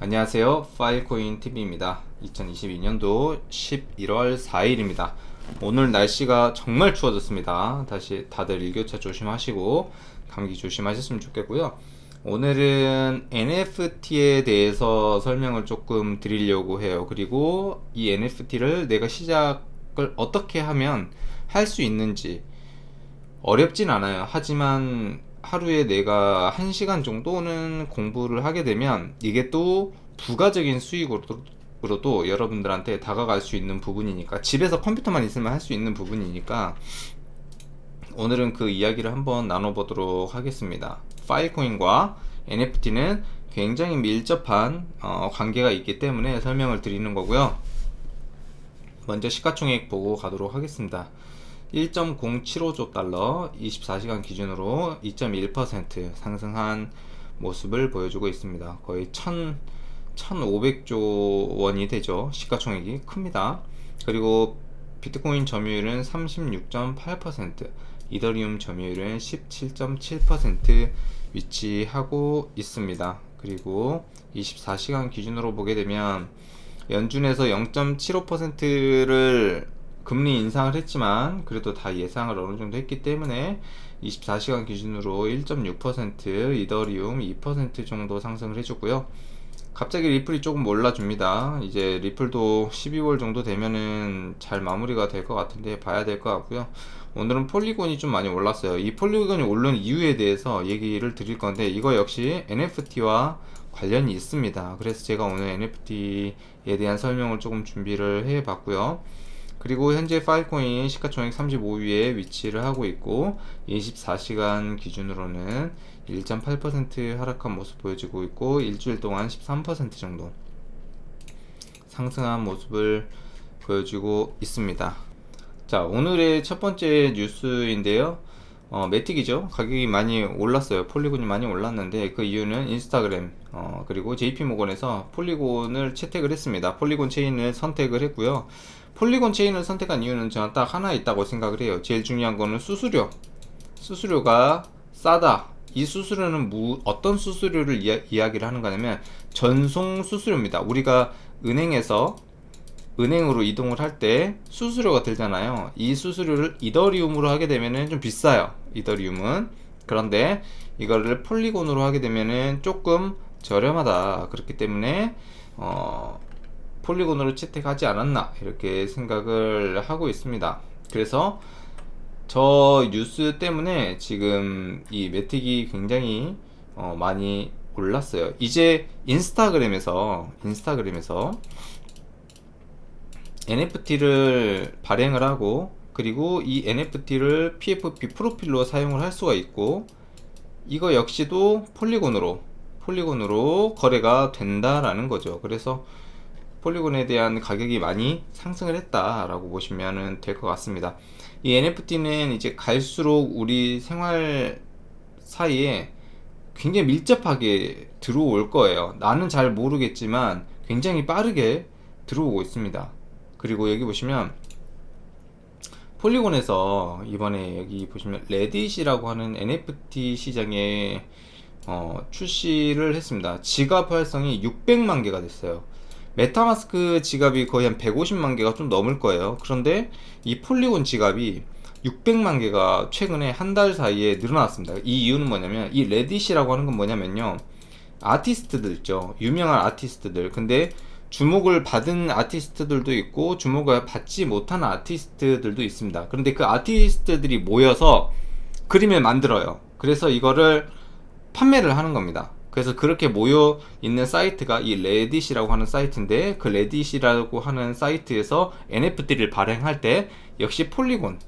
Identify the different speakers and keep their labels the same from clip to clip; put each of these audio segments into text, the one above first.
Speaker 1: 안녕하세요. 파일코인TV입니다. 2022년도 11월 4일입니다. 오늘 날씨가 정말 추워졌습니다. 다시 다들 일교차 조심하시고 감기 조심하셨으면 좋겠고요. 오늘은 NFT에 대해서 설명을 조금 드리려고 해요. 그리고 이 NFT를 내가 시작을 어떻게 하면 할 수 있는지, 어렵진 않아요. 하지만 하루에 내가 1시간 정도는 공부를 하게 되면 이게 또 부가적인 수익으로도 여러분들한테 다가갈 수 있는 부분이니까, 집에서 컴퓨터만 있으면 할 수 있는 부분이니까 오늘은 그 이야기를 한번 나눠보도록 하겠습니다. 파일코인과 NFT는 굉장히 밀접한 관계가 있기 때문에 설명을 드리는 거고요. 먼저 시가총액 보고 가도록 하겠습니다. 1.075조 달러, 24시간 기준으로 2.1% 상승한 모습을 보여주고 있습니다. 거의 1,500조 원이 되죠. 시가총액이 큽니다. 그리고 비트코인 점유율은 36.8%, 이더리움 점유율은 17.7% 위치하고 있습니다. 그리고 24시간 기준으로 보게 되면 연준에서 0.75%를 금리 인상을 했지만 그래도 다 예상을 어느 정도 했기 때문에 24시간 기준으로 1.6%, 이더리움 2% 정도 상승을 해줬고요. 갑자기 리플이 조금 올라줍니다. 이제 리플도 12월 정도 되면은 잘 마무리가 될 것 같은데 봐야 될 것 같고요. 오늘은 폴리곤이 좀 많이 올랐어요. 이 폴리곤이 오른 이유에 대해서 얘기를 드릴 건데, 이거 역시 NFT와 관련이 있습니다. 그래서 제가 오늘 NFT에 대한 설명을 조금 준비를 해 봤고요. 그리고 현재 파일코인 시가총액 35위에 위치를 하고 있고 24시간 기준으로는 1.8% 하락한 모습 보여지고 있고, 일주일 동안 13% 정도 상승한 모습을 보여주고 있습니다. 자, 오늘의 첫 번째 뉴스인데요. 매틱이죠. 가격이 많이 올랐어요. 폴리곤이 많이 올랐는데 그 이유는 인스타그램 그리고 JP모건에서 폴리곤을 채택을 했습니다. 폴리곤 체인을 선택을 했고요. 폴리곤 체인을 선택한 이유는 저는 딱 하나 있다고 생각을 해요. 제일 중요한 거는 수수료가 싸다. 이 수수료는 어떤 수수료를 이야기를 하는 거냐면 전송 수수료입니다. 우리가 은행으로 이동을 할 때 수수료가 들잖아요. 이 수수료를 이더리움으로 하게 되면은 좀 비싸요. 이더리움은. 그런데 이거를 폴리곤으로 하게 되면은 조금 저렴하다. 그렇기 때문에 폴리곤으로 채택하지 않았나 이렇게 생각을 하고 있습니다. 그래서 저 뉴스 때문에 지금 이 매틱이 굉장히 많이 올랐어요. 이제 인스타그램에서 NFT를 발행을 하고, 그리고 이 NFT를 PFP 프로필로 사용을 할 수가 있고, 이거 역시도 폴리곤으로 거래가 된다라는 거죠. 그래서 폴리곤에 대한 가격이 많이 상승을 했다라고 보시면 될 것 같습니다. 이 NFT는 이제 갈수록 우리 생활 사이에 굉장히 밀접하게 들어올 거예요. 나는 잘 모르겠지만 굉장히 빠르게 들어오고 있습니다. 그리고 여기 보시면 폴리곤에서 이번에 여기 보시면 레딧이라고 하는 NFT 시장에 출시를 했습니다. 지갑 활성이 600만 개가 됐어요. 메타마스크 지갑이 거의 한 150만 개가 좀 넘을 거예요. 그런데 이 폴리곤 지갑이 600만 개가 최근에 한 달 사이에 늘어났습니다. 이 이유는 뭐냐면, 이 레딧이라고 하는 건 뭐냐면요, 아티스트들 있죠. 유명한 아티스트들. 근데 주목을 받은 아티스트들도 있고 주목을 받지 못한 아티스트들도 있습니다. 그런데 그 아티스트들이 모여서 그림을 만들어요. 그래서 이거를 판매를 하는 겁니다. 그래서 그렇게 모여 있는 사이트가 이 레딧이라고 하는 사이트인데, 그 레딧이라고 하는 사이트에서 NFT를 발행할 때 역시 폴리곤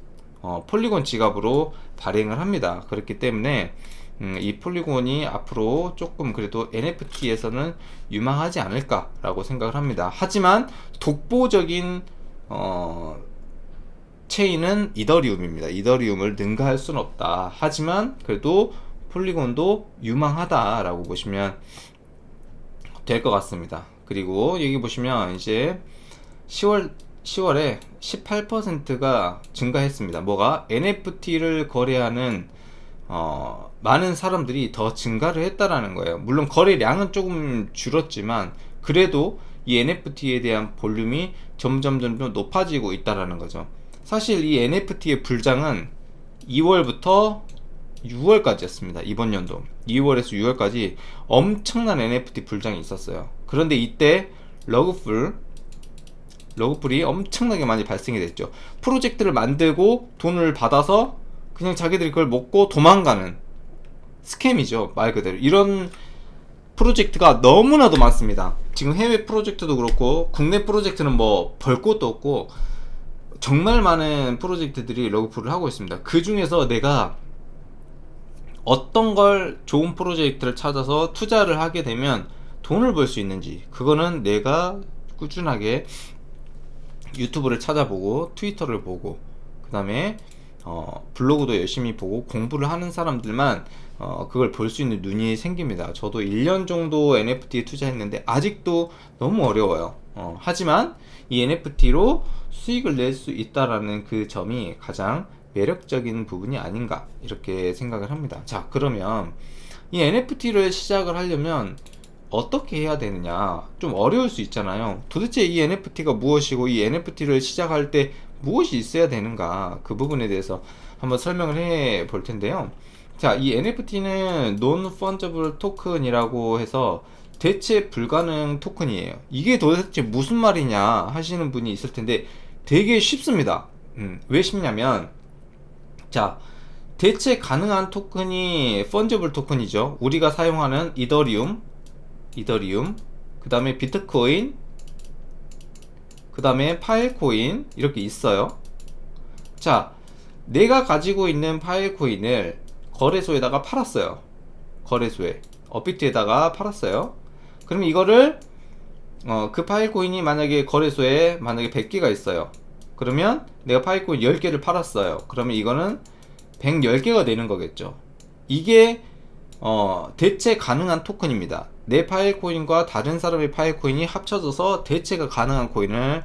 Speaker 1: 지갑으로 발행을 합니다. 그렇기 때문에 이 폴리곤이 앞으로 조금 그래도 NFT에서는 유망하지 않을까라고 생각을 합니다. 하지만 독보적인 체인은 이더리움입니다. 이더리움을 능가할 수는 없다. 하지만 그래도 폴리곤도 유망하다라고 보시면 될 것 같습니다. 그리고 여기 보시면 이제 10월에 18%가 증가했습니다. 뭐가? NFT를 거래하는 많은 사람들이 더 증가를 했다라는 거예요. 물론 거래량은 조금 줄었지만 그래도 이 NFT에 대한 볼륨이 점점 높아지고 있다라는 거죠. 사실 이 NFT의 불장은 2월부터 6월까지였습니다. 이번 연도 2월에서 6월까지 엄청난 NFT 불장이 있었어요. 그런데 이때 러그풀이 엄청나게 많이 발생이 됐죠. 프로젝트를 만들고 돈을 받아서 그냥 자기들이 그걸 먹고 도망가는 스캠이죠. 말 그대로 이런 프로젝트가 너무나도 많습니다. 지금 해외 프로젝트도 그렇고 국내 프로젝트는 뭐 볼 것도 없고 정말 많은 프로젝트들이 러그풀을 하고 있습니다. 그 중에서 내가 어떤 걸 좋은 프로젝트를 찾아서 투자를 하게 되면 돈을 벌 수 있는지, 그거는 내가 꾸준하게 유튜브를 찾아보고 트위터를 보고 그 다음에 블로그도 열심히 보고 공부를 하는 사람들만 그걸 볼 수 있는 눈이 생깁니다. 저도 1년 정도 NFT에 투자했는데 아직도 너무 어려워요. 하지만 이 NFT로 수익을 낼 수 있다라는 그 점이 가장 매력적인 부분이 아닌가 이렇게 생각을 합니다. 자, 그러면 이 NFT를 시작을 하려면 어떻게 해야 되느냐, 좀 어려울 수 있잖아요. 도대체 이 NFT가 무엇이고 이 NFT를 시작할 때 무엇이 있어야 되는가, 그 부분에 대해서 한번 설명을 해 볼 텐데요. 자, 이 NFT는 Non-Fungible Token이라고 해서 대체 불가능 토큰이에요. 이게 도대체 무슨 말이냐 하시는 분이 있을 텐데 되게 쉽습니다. 왜 쉽냐면, 자, 대체 가능한 토큰이 펀저블 토큰이죠. 우리가 사용하는 이더리움, 그 다음에 비트코인, 그 다음에 파일코인 이렇게 있어요. 자, 내가 가지고 있는 파일코인을 거래소에다가 팔았어요. 거래소에, 업비트에다가 팔았어요. 그럼 이거를 그 파일코인이 만약에 거래소에 만약에 100개가 있어요. 그러면 내가 파일코인 10개를 팔았어요. 그러면 이거는 110개가 되는 거겠죠. 이게 대체 가능한 토큰입니다. 내 파일코인과 다른 사람의 파일코인이 합쳐져서 대체가 가능한 코인을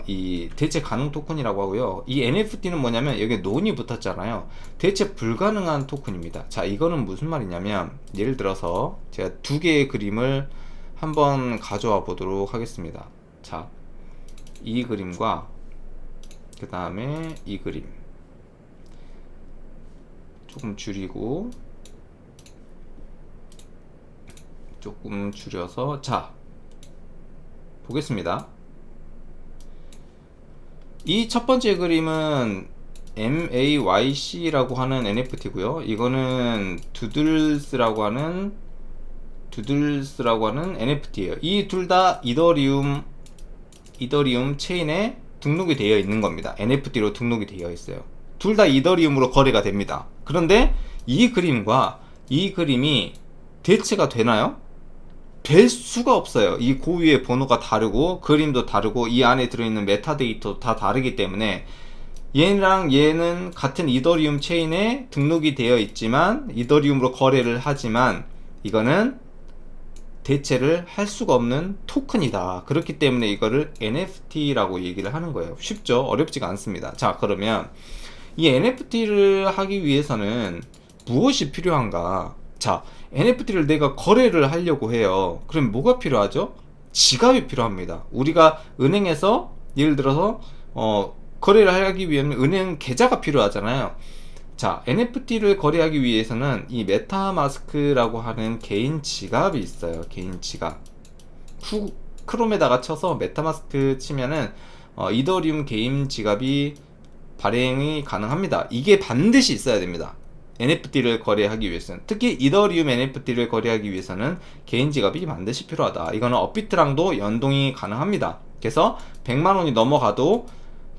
Speaker 1: 이 대체 가능 토큰이라고 하고요. 이 NFT는 뭐냐면 여기 논이 붙었잖아요. 대체 불가능한 토큰입니다. 자, 이거는 무슨 말이냐면, 예를 들어서 제가 두 개의 그림을 한번 가져와 보도록 하겠습니다. 자, 이 그림과 그 다음에 이 그림 조금 줄이고 조금 줄여서, 자, 보겠습니다. 이 첫 번째 그림은 MAYC라고 하는 NFT고요. 이거는 두들스라고 하는 NFT예요. 이 둘 다 이더리움 체인에 등록이 되어 있는 겁니다. NFT로 등록이 되어 있어요. 둘 다 이더리움으로 거래가 됩니다. 그런데 이 그림과 이 그림이 대체가 되나요? 될 수가 없어요. 이 고유의 번호가 다르고 그림도 다르고 이 안에 들어있는 메타데이터도 다 다르기 때문에 얘랑 얘는 같은 이더리움 체인에 등록이 되어 있지만 이더리움으로 거래를 하지만 이거는 대체를 할 수가 없는 토큰이다. 그렇기 때문에 이거를 NFT라고 얘기를 하는 거예요. 쉽죠? 어렵지가 않습니다. 자, 그러면 이 NFT를 하기 위해서는 무엇이 필요한가? 자, NFT를 내가 거래를 하려고 해요. 그럼 뭐가 필요하죠? 지갑이 필요합니다. 우리가 은행에서 예를 들어서 거래를 하기 위해서는 은행 계좌가 필요하잖아요. 자, NFT를 거래하기 위해서는 이 메타마스크라고 하는 개인 지갑이 있어요. 개인 지갑. 크롬에다가 쳐서 메타마스크 치면은 이더리움 개인 지갑이 발행이 가능합니다. 이게 반드시 있어야 됩니다. NFT를 거래하기 위해서는, 특히 이더리움 NFT를 거래하기 위해서는 개인 지갑이 반드시 필요하다. 이거는 업비트랑도 연동이 가능합니다. 그래서 100만원이 넘어가도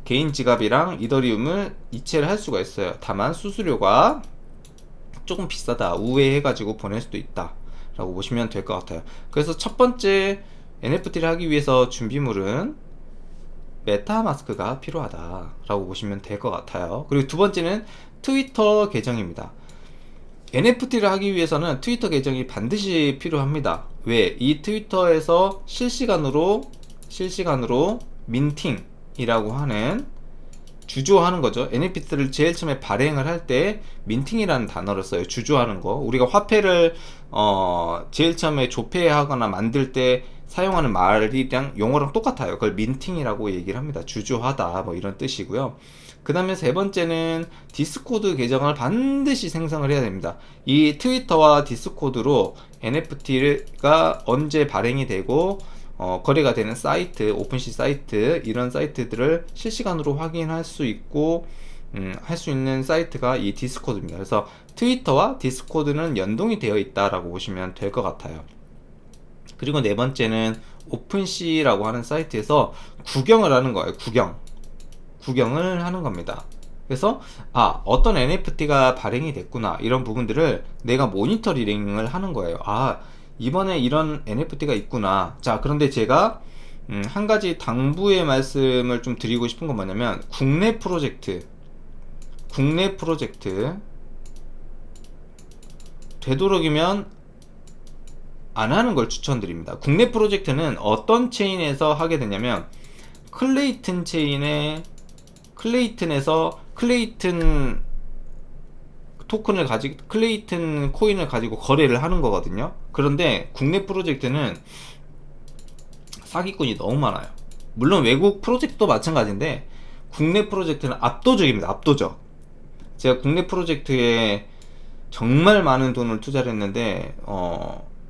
Speaker 1: 개인 지갑이랑 이더리움을 이체를 할 수가 있어요. 다만 수수료가 조금 비싸다, 우회해가지고 보낼 수도 있다 라고 보시면 될 것 같아요. 그래서 첫 번째 NFT를 하기 위해서 준비물은 메타마스크가 필요하다 라고 보시면 될 것 같아요. 그리고 두 번째는 트위터 계정입니다. NFT를 하기 위해서는 트위터 계정이 반드시 필요합니다. 왜? 이 트위터에서 실시간으로 민팅이라고 하는 주조하는 거죠. NFT를 제일 처음에 발행을 할 때 민팅이라는 단어를 써요. 주조하는 거. 우리가 화폐를 제일 처음에 조폐하거나 만들 때 사용하는 말이랑 용어랑 똑같아요. 그걸 민팅이라고 얘기를 합니다. 주조하다 뭐 이런 뜻이고요. 그 다음에 세 번째는 디스코드 계정을 반드시 생성을 해야 됩니다. 이 트위터와 디스코드로 NFT가 언제 발행이 되고 거래가 되는 사이트, 오픈시 사이트, 이런 사이트들을 실시간으로 확인할 수 있고 할 수 있는 사이트가 이 디스코드입니다. 그래서 트위터와 디스코드는 연동이 되어 있다라고 보시면 될 것 같아요. 그리고 네 번째는 오픈시라고 하는 사이트에서 구경을 하는 거예요. 구경을 하는 겁니다. 그래서 어떤 NFT가 발행이 됐구나, 이런 부분들을 내가 모니터링을 하는 거예요. 이번에 이런 NFT가 있구나. 자, 그런데 제가 한 가지 당부의 말씀을 좀 드리고 싶은 건 뭐냐면, 국내 프로젝트 되도록이면 안 하는 걸 추천드립니다. 국내 프로젝트는 어떤 체인에서 하게 되냐면, 클레이튼에서 클레이튼 토큰을 가지고, 클레이튼 코인을 가지고 거래를 하는 거거든요. 그런데 국내 프로젝트는 사기꾼이 너무 많아요. 물론 외국 프로젝트도 마찬가지인데 국내 프로젝트는 압도적입니다. 압도적. 제가 국내 프로젝트에 정말 많은 돈을 투자를 했는데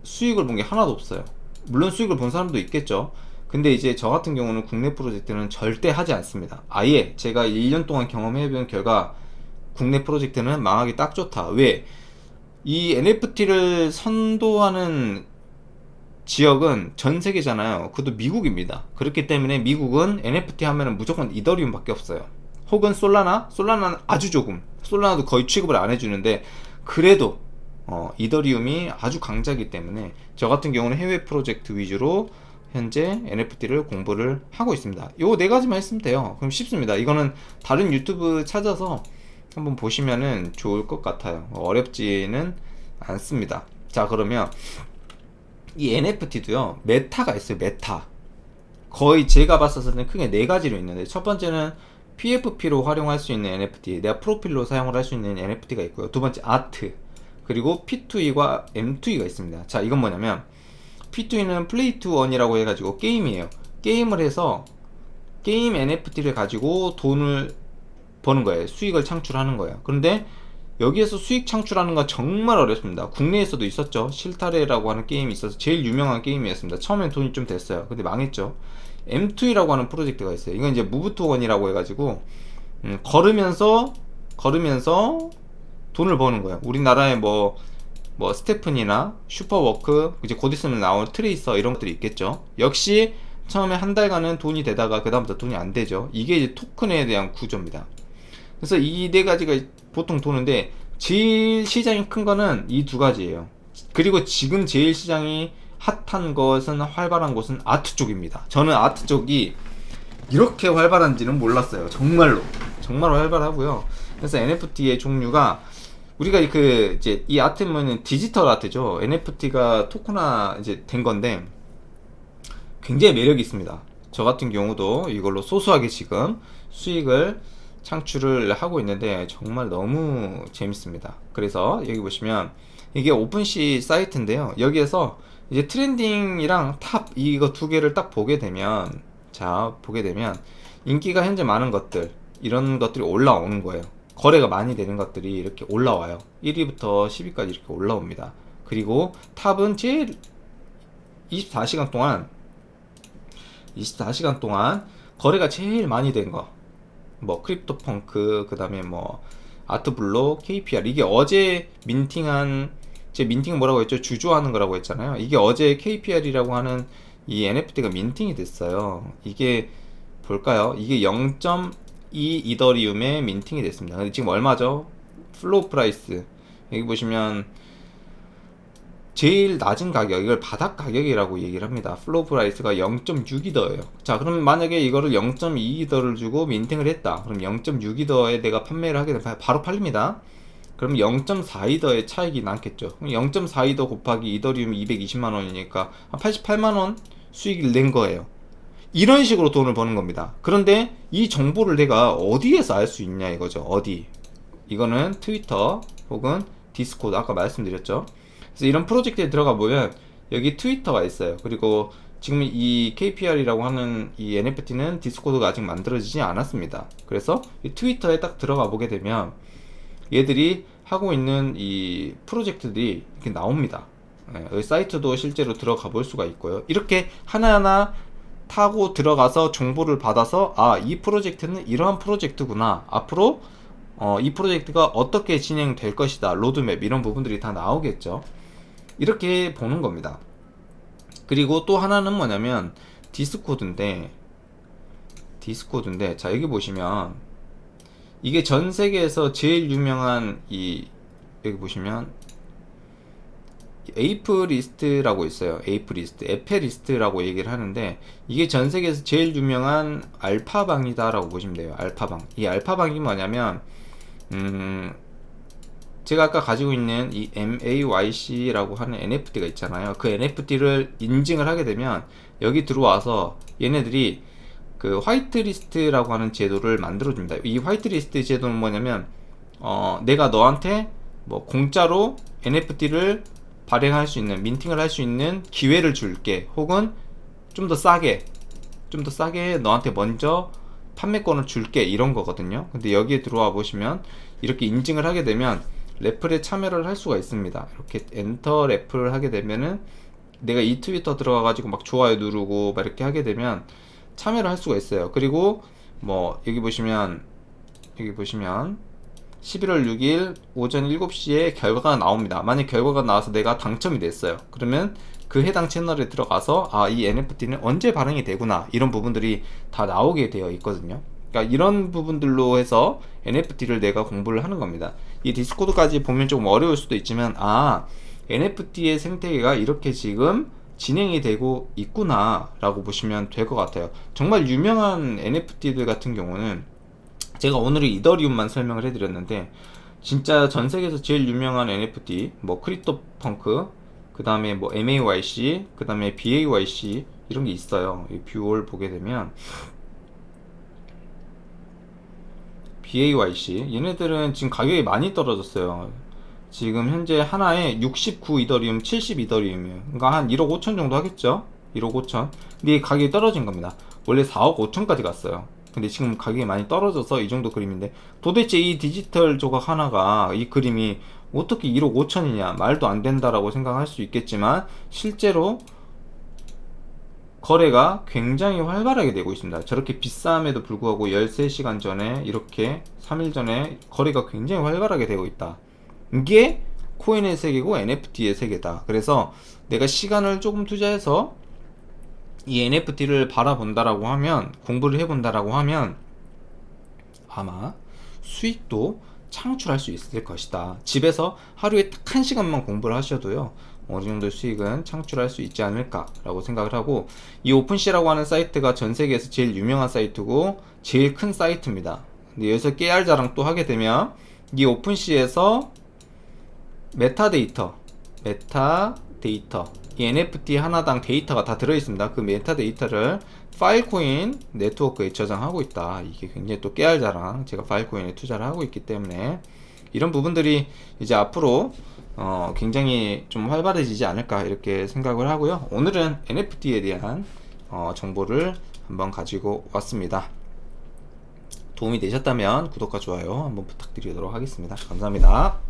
Speaker 1: 수익을 본 게 하나도 없어요. 물론 수익을 본 사람도 있겠죠. 근데 이제 저 같은 경우는 국내 프로젝트는 절대 하지 않습니다. 아예 제가 1년 동안 경험해본 결과 국내 프로젝트는 망하기 딱 좋다. 왜? 이 NFT를 선도하는 지역은 전 세계잖아요. 그것도 미국입니다. 그렇기 때문에 미국은 NFT 하면은 무조건 이더리움 밖에 없어요. 혹은 솔라나는 아주 조금, 솔라나도 거의 취급을 안 해주는데, 그래도 이더리움이 아주 강자이기 때문에 저 같은 경우는 해외 프로젝트 위주로 현재 NFT를 공부를 하고 있습니다. 요 네 가지만 했으면 돼요. 그럼 쉽습니다. 이거는 다른 유튜브 찾아서 한번 보시면은 좋을 것 같아요. 어렵지는 않습니다. 자, 그러면 이 NFT도요, 메타가 있어요. 메타. 거의 제가 봤을 때는 크게 네 가지로 있는데, 첫 번째는 PFP로 활용할 수 있는 NFT, 내가 프로필로 사용을 할 수 있는 NFT가 있고요. 두 번째 아트, 그리고 P2E과 M2E가 있습니다. 자, 이건 뭐냐면, P2E는 플레이 투 원이라고 해가지고 게임이에요. 게임을 해서 게임 NFT를 가지고 돈을 버는 거예요. 수익을 창출하는 거예요. 그런데 여기에서 수익 창출하는 건 정말 어렵습니다. 국내에서도 있었죠. 실타래라고 하는 게임이 있어서 제일 유명한 게임이었습니다. 처음엔 돈이 좀 됐어요. 근데 망했죠. M2E라고 하는 프로젝트가 있어요. 이건 이제 무브 투원이라고 해가지고 걸으면서 돈을 버는 거예요. 우리나라에 뭐 스테픈이나 슈퍼워크, 이제 곧 있으면 나올 트레이서, 이런 것들이 있겠죠. 역시 처음에 한 달간은 돈이 되다가 그 다음부터 돈이 안 되죠. 이게 이제 토큰에 대한 구조입니다. 그래서 이 네 가지가 보통 도는데, 제일 시장이 큰 거는 이 두 가지예요. 그리고 지금 제일 시장이 핫한 것은, 활발한 곳은 아트 쪽입니다. 저는 아트 쪽이 이렇게 활발한지는 몰랐어요. 정말 활발하고요. 그래서 NFT의 종류가, 우리가 이제 이 아트는 디지털 아트죠. NFT가 토큰화 이제 된 건데 굉장히 매력이 있습니다. 저 같은 경우도 이걸로 소소하게 지금 수익을 창출을 하고 있는데 정말 너무 재밌습니다. 그래서 여기 보시면 이게 오픈시 사이트인데요. 여기에서 이제 트렌딩이랑 탑, 이거 두 개를 딱 보게 되면, 인기가 현재 많은 것들, 이런 것들이 올라오는 거예요. 거래가 많이 되는 것들이 이렇게 올라와요. 1위부터 10위까지 이렇게 올라옵니다. 그리고 탑은 제일 24시간 동안 거래가 제일 많이 된 거, 뭐 크립토펑크, 그 다음에 뭐 아트블록, KPR, 이게 어제 민팅은 뭐라고 했죠? 주조하는 거라고 했잖아요. 이게 어제 KPR이라고 하는 이 NFT가 민팅이 됐어요. 이게 볼까요? 이게 0.2 이더리움에 민팅이 됐습니다. 근데 지금 얼마죠? 플로우 프라이스, 여기 보시면 제일 낮은 가격, 이걸 바닥 가격이라고 얘기를 합니다. 플로우 프라이스가 0.6이더예요. 자, 그럼 만약에 이거를 0.2이더를 주고 민팅을 했다. 그럼 0.6이더에 내가 판매를 하게 되면 바로 팔립니다. 그럼 0.4이더의 차익이 남겠죠. 그럼 0.4이더 곱하기 이더리움 220만원이니까 한 88만원 수익을 낸 거예요. 이런 식으로 돈을 버는 겁니다. 그런데 이 정보를 내가 어디에서 알 수 있냐 이거죠. 어디? 이거는 트위터 혹은 디스코드, 아까 말씀드렸죠. 그래서 이런 프로젝트에 들어가 보면 여기 트위터가 있어요. 그리고 지금 이 KPR이라고 하는 이 NFT는 디스코드가 아직 만들어지지 않았습니다. 그래서 이 트위터에 딱 들어가 보게 되면 얘들이 하고 있는 이 프로젝트들이 이렇게 나옵니다. 여기 사이트도 실제로 들어가 볼 수가 있고요. 이렇게 하나하나 타고 들어가서 정보를 받아서, 아, 이 프로젝트는 이러한 프로젝트구나, 앞으로 이 프로젝트가 어떻게 진행될 것이다, 로드맵, 이런 부분들이 다 나오겠죠. 이렇게 보는 겁니다. 그리고 또 하나는 뭐냐면 디스코드인데, 자, 여기 보시면 이게 전 세계에서 제일 유명한 여기 보시면 에이프 리스트라고 있어요. 에이프 리스트, 에페 리스트라고 얘기를 하는데, 이게 전 세계에서 제일 유명한 알파방이다 라고 보시면 돼요. 알파방. 이 알파방이 뭐냐면 제가 아까 가지고 있는 이 MAYC라고 하는 NFT가 있잖아요. 그 NFT를 인증을 하게 되면 여기 들어와서 얘네들이 그 화이트리스트라고 하는 제도를 만들어줍니다. 이 화이트리스트 제도는 뭐냐면 내가 너한테 뭐 공짜로 NFT를 발행할 수 있는, 민팅을 할 수 있는 기회를 줄게, 혹은 좀 더 싸게 너한테 먼저 판매권을 줄게, 이런 거거든요. 근데 여기에 들어와 보시면 이렇게 인증을 하게 되면 래플에 참여를 할 수가 있습니다. 이렇게 엔터 래플을 하게 되면은 내가 이 트위터 들어가 가지고 막 좋아요 누르고 막 이렇게 하게 되면 참여를 할 수가 있어요. 그리고 뭐 여기 보시면 11월 6일 오전 7시에 결과가 나옵니다. 만약 결과가 나와서 내가 당첨이 됐어요. 그러면 그 해당 채널에 들어가서, 아, 이 NFT는 언제 발행이 되구나, 이런 부분들이 다 나오게 되어 있거든요. 그러니까 이런 부분들로 해서 NFT를 내가 공부를 하는 겁니다. 이 디스코드까지 보면 조금 어려울 수도 있지만, 아, NFT의 생태계가 이렇게 지금 진행이 되고 있구나 라고 보시면 될 것 같아요. 정말 유명한 NFT들 같은 경우는 제가 오늘은 이더리움만 설명을 해드렸는데, 진짜 전 세계에서 제일 유명한 NFT, 뭐 크립토 펑크, 그 다음에 뭐 MAYC, 그 다음에 BAYC, 이런 게 있어요. 이 뷰를 보게 되면 BAYC, 얘네들은 지금 가격이 많이 떨어졌어요. 지금 현재 하나에 69 이더리움, 70 이더리움이에요. 그러니까 한 1억 5천 정도 하겠죠? 1억 5천. 근데 이 가격이 떨어진 겁니다. 원래 4억 5천까지 갔어요. 근데 지금 가격이 많이 떨어져서 이 정도 그림인데, 도대체 이 디지털 조각 하나가, 이 그림이 어떻게 1억 5천이냐, 말도 안 된다라고 생각할 수 있겠지만, 실제로 거래가 굉장히 활발하게 되고 있습니다. 저렇게 비싸함에도 불구하고 13시간 전에, 이렇게 3일 전에 거래가 굉장히 활발하게 되고 있다. 이게 코인의 세계고 NFT의 세계다. 그래서 내가 시간을 조금 투자해서 이 NFT를 바라본다라고 하면, 공부를 해본다라고 하면 아마 수익도 창출할 수 있을 것이다. 집에서 하루에 딱 1시간만 공부를 하셔도요, 어느 정도 수익은 창출할 수 있지 않을까 라고 생각을 하고, 이 오픈시라고 하는 사이트가 전 세계에서 제일 유명한 사이트고 제일 큰 사이트입니다. 근데 여기서 깨알 자랑 또 하게 되면, 이 오픈시에서 메타데이터, 이 NFT 하나당 데이터가 다 들어있습니다. 그 메타데이터를 파일코인 네트워크에 저장하고 있다. 이게 굉장히 또 깨알자랑, 제가 파일코인에 투자를 하고 있기 때문에 이런 부분들이 이제 앞으로 굉장히 좀 활발해지지 않을까, 이렇게 생각을 하고요. 오늘은 NFT에 대한 정보를 한번 가지고 왔습니다. 도움이 되셨다면 구독과 좋아요 한번 부탁드리도록 하겠습니다. 감사합니다.